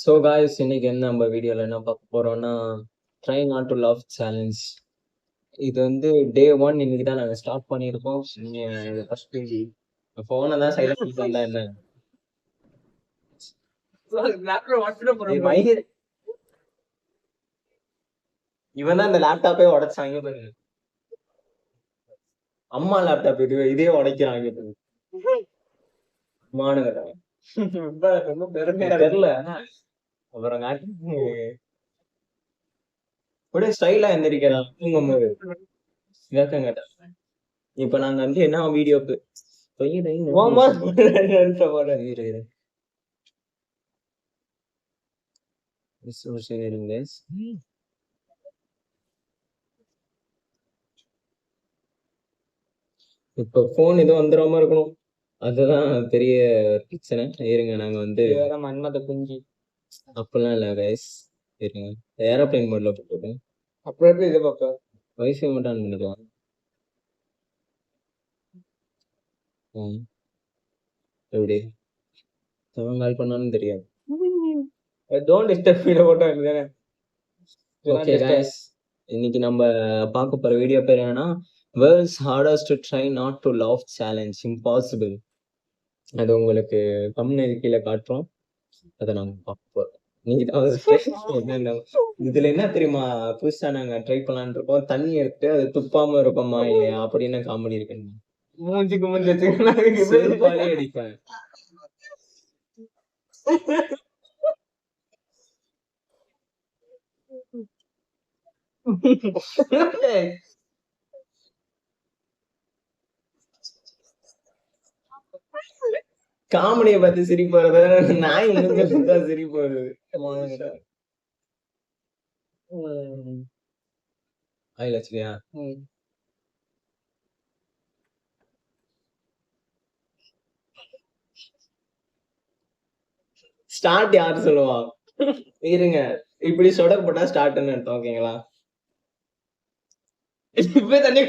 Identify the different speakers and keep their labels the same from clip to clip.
Speaker 1: So guys இன்னைக்கு நம்ம வீடியோவில் என்ன பார்க்க போகிறோம்னா try not to love challenge. இது வந்து டே 1 இன்னைக்கு தான் நாங்கள் ஸ்டார்ட் பண்ணியிருக்கோம். நீங்கள் ஃபஸ்ட்டு ஃபோனை தான் சைலண்ட் பண்ணா என்ன இவன் தான் இந்த லேப்டாப்பே உடைச்சாங்க பாருங்க. அம்மா லேப்டாப் இதே உடைக்கிறாங்க தெரியல. அப்புறம் அப்படியே ஸ்டைலா எந்திரிக்கிறான் தூங்கும்போது. இப்ப நாங்க வந்து என்ன வீடியோக்கு இப்ப போன் ஏதோ வந்துடாம இருக்கணும், அதுதான் பெரிய பிரச்சனை. இருங்க நாங்க வந்து மன்மத குஞ்சு அப்படிலாம் இல்ல கைஸ். இருங்க ஏரோப்ளைன் மோட்ல போட்டு அப்புறம் எப்படி இதை பார்ப்ப வைஃபை மட்டும் ஆன் பண்ணிக்கலாம். எப்படி கால் பண்ணாலும் தெரியாது. டோன்ட் டிஸ்டர்ப் மீ போட்டோ இல்லையா? ஓகே गाइस, இன்னைக்கு நம்ம பார்க்க போற வீடியோ பேர் என்னன்னா world's hardest try not to love challenge impossible. அது உங்களுக்கு கம்யூனிட்டி கீழே காட்டுறோம், அதை நாங்க பார்க்க போறோம். இதுல என்ன தெரியுமா புதுசா நாங்க ட்ரை பண்ணலான்னு இருக்கோம், தண்ணி எடுத்து அது துப்பாம இருக்கோமா இல்லையா அப்படின்னு காமெடி இருக்கு. மூஞ்சுக்கு மூஞ்சி அடிப்பேன். காமெடியை பார்த்து சிரிப்பு வருது, நாய் தான் சிரிப்பு வருது. லட்சுமியா ஸ்டார்ட் யாரு சொல்லுவா? இருங்க, இப்படி சொடக்கு போட்டா ஸ்டார்ட்னு அர்த்தம். ஓகேங்களா? இப்ப தண்ணி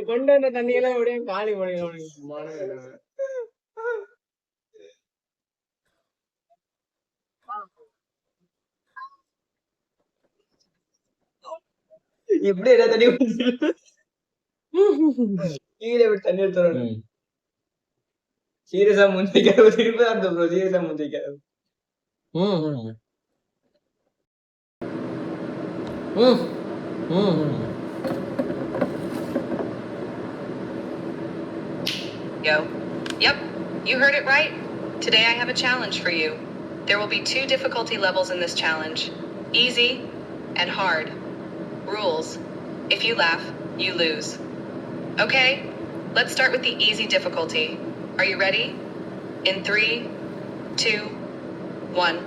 Speaker 1: கொண்டு வந்த தண்ணியெல்லாம் எப்படியும் காலி பண்ணிடுவானுங்க. எப்படி என்ன தண்ணி கீழே விட்டு தண்ணி எடுத்துறோம். சீரியஸா முந்திக்காது திருப்பி அந்த ப்ரோ சீரியஸா முந்திக்காது.
Speaker 2: Yo. Yep, you heard it right. Today I have a challenge for you. There will be 2 difficulty levels in this challenge. Easy and hard. Rules: if you laugh, you lose. Okay, let's start with the easy difficulty. Are you ready? In 3, 2, 1.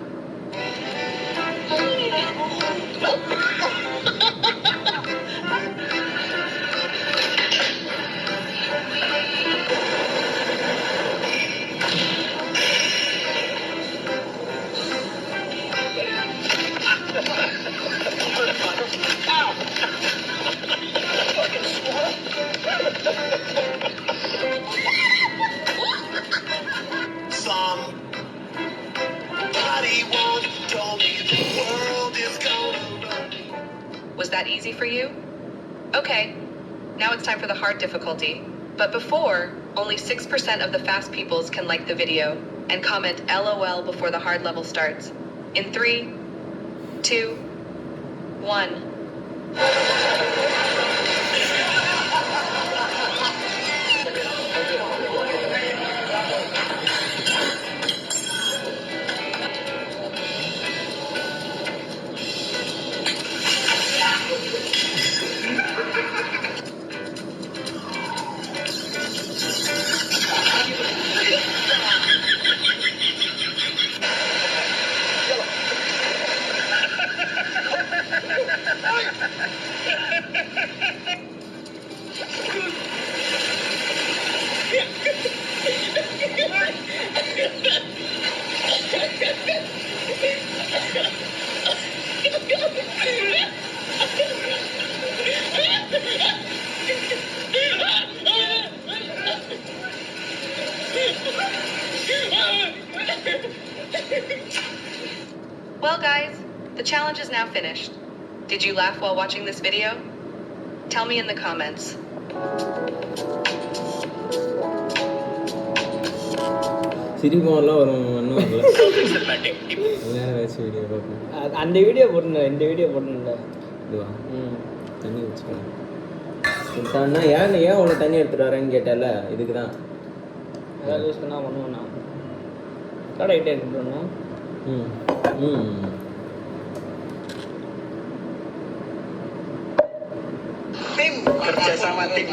Speaker 2: Was that easy for you? Okay, now it's time for the hard difficulty. But before, only 6% of the fast peoples can like the video and comment LOL before the hard level starts. In 3, 2, 1. Well, guys, the challenge is now finished. Did you laugh while watching this video? Tell me in the comments.
Speaker 1: சிரிப்போம்லாம் வரும் ஒன்றும் வரல. வேறு ஏதாச்சும் video பார்ப்போம்.
Speaker 3: அந்த video போடணும், இந்த video போடணும்ல.
Speaker 1: இதுவா? தண்ணி வச்சுக்கலாம். சுல்தான்னா ஏன் அவ்வளோ தண்ணி எடுத்துகிட்டு வரேன்னு கேட்டால இதுக்கு தான்.
Speaker 3: ஏதாவது யூஸ் பண்ணால் பண்ணுவோண்ணா. கடை கிட்டே எடுத்துகிட்டு
Speaker 4: kerja sama tim.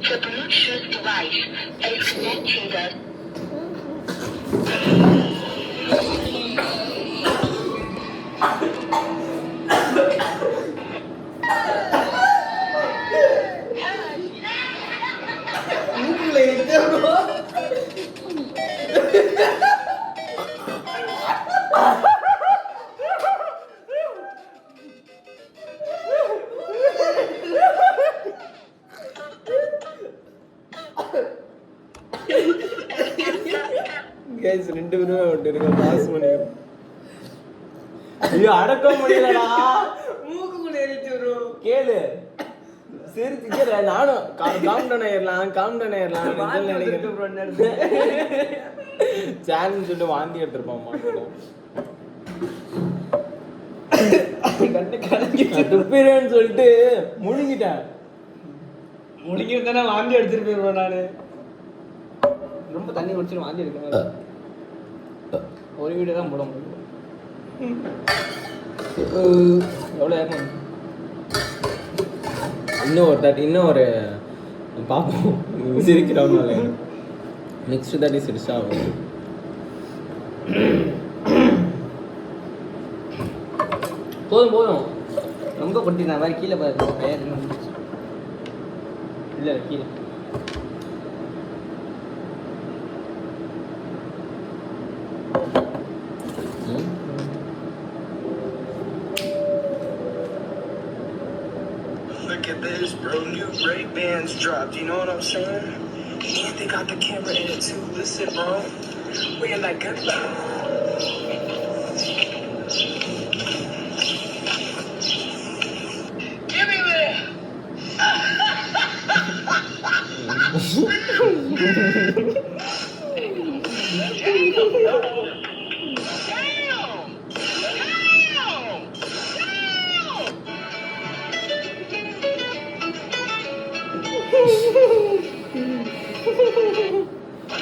Speaker 5: The Bluetooth device is connected.
Speaker 1: Guys 2 பேருமே விட்டு இருக்க பாஸ் பண்ணிடுறோம். ஐயோ அடக்க முடியலடா. மூக்குக்குள்ள ஏறிச்சு ப்ரோ. கேளு சிரிச்சுக்கிற நானும் காம்டன் ஏறலாம் நினைக்கிறேன். சேலஞ்ச் சொல்லிட்டு வாந்தி எடுத்துருப்பான் மாட்டோம். துப்பிரேன்னு சொல்லிட்டு முழுங்கிட்டேன்.
Speaker 3: முழுங்கிருந்தானே வாந்தி எடுத்துட்டு போயிருவேன் நான். ரொம்ப தண்ணி குடிச்சிட்டு வாந்தி எடுக்கணும். ஒரு வீடியோ தான் போட முடியும். எவ்வளோ ஏறணும்?
Speaker 1: இன்னும் ஒரு பார்ப்போம். சிரிக்கிறவங்க நெக்ஸ்ட் தாட்டி சிரிச்சா
Speaker 3: போதும் ரொம்ப கொட்டி நான் மாதிரி கீழே பாரு. இல்லை கீழே
Speaker 4: Look at this, bro. New Ray-Bans dropped. You know what I'm saying? And they got the camera in it too. Listen, bro. We in that good life. Give me that.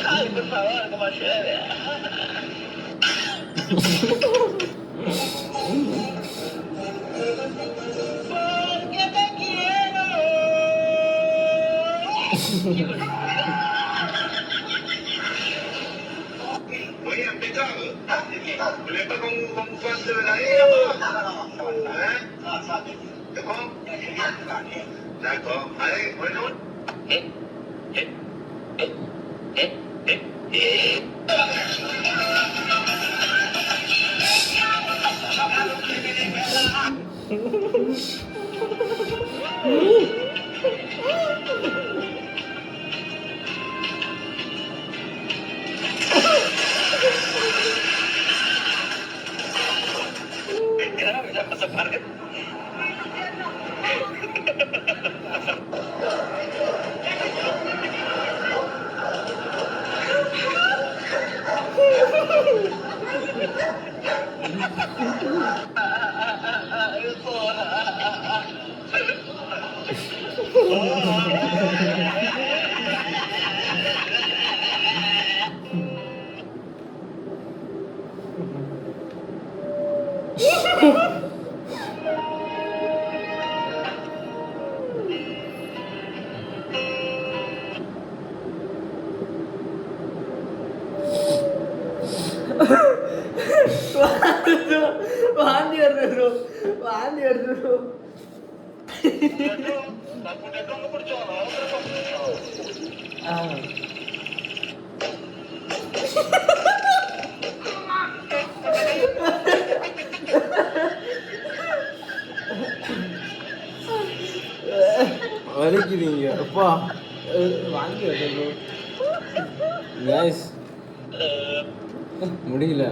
Speaker 4: Ay, por favor, como llueve. Porque te quiero. Voy a empezar. Le pongo un cuarto de la isla. ¿D'accord? D'accord. Allez, bueno.
Speaker 3: வாந்தி வருது
Speaker 1: வலிக்குதுங்க அப்பா.
Speaker 3: வாந்தி வருது bro.
Speaker 1: Guys முடியல.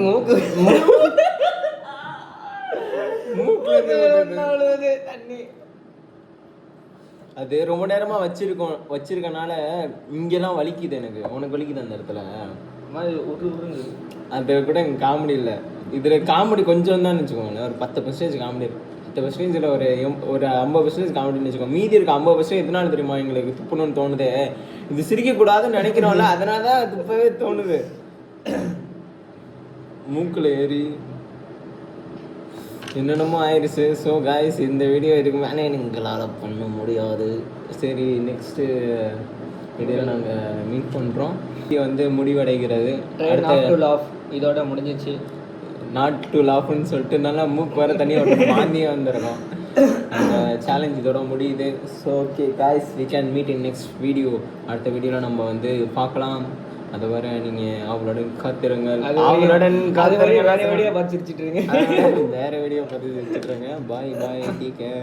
Speaker 3: மூக்கு
Speaker 1: மூக்குல இருந்து வருது.
Speaker 3: தண்ணி.
Speaker 1: அது ரொம்ப நேரமா வச்சிருக்கனால இங்கெல்லாம் வலிக்குது எனக்கு. உனக்கு வலிக்குது அந்த இடத்துல?
Speaker 3: மாதிரி உருங்குது.
Speaker 1: அது கூட எனக்கு காமெடி இல்லை. இதுல காமெடி கொஞ்சம் தான் வச்சுக்கோங்களேன். ஒரு 10% காமெடி இருக்கு. 10% ஒரு 50% காமெடின்னு வச்சுக்கோங்க. மீதி இருக்க 50% எதனால தெரியுமா எங்களுக்கு துப்பணும்னு தோணுது? இது சிரிக்கக்கூடாதுன்னு நினைக்கிறோம்ல, அதனால தான் துப்பவே தோணுது. மூக்குல ஏறி என்னென்னமோ ஆயிடுச்சு. ஸோ காய்ஸ், இந்த வீடியோ இதுக்கு மேலே எங்களால் பண்ண முடியாது. சரி, நெக்ஸ்ட்டு வீடியோவில் நாங்கள் மீட் பண்ணுறோம். இது வந்து முடிவடைகிறது.
Speaker 3: இதோட முடிஞ்சிச்சு.
Speaker 1: நாட் டு லாஃப்னு சொல்லிட்டு நல்லா மூக்கு வர தனியாக வாந்தியே வந்திருக்கோம். அந்த சேலஞ்ச் இதோட முடியுது. So okay guys, we can meet in next video. அடுத்த வீடியோவில் நம்ம வந்து பார்க்கலாம். அது வரை நீங்கள் அவங்களுடன் காத்திருங்கள். அவங்களுடன்
Speaker 3: வேற வீடியோ பார்த்து சிரிச்சிட்டு இருக்கீங்க.
Speaker 1: வேற வீடியோ பார்த்து சிரிச்சிட்டு இருங்க. பாய் பாய், டீக் கேர்.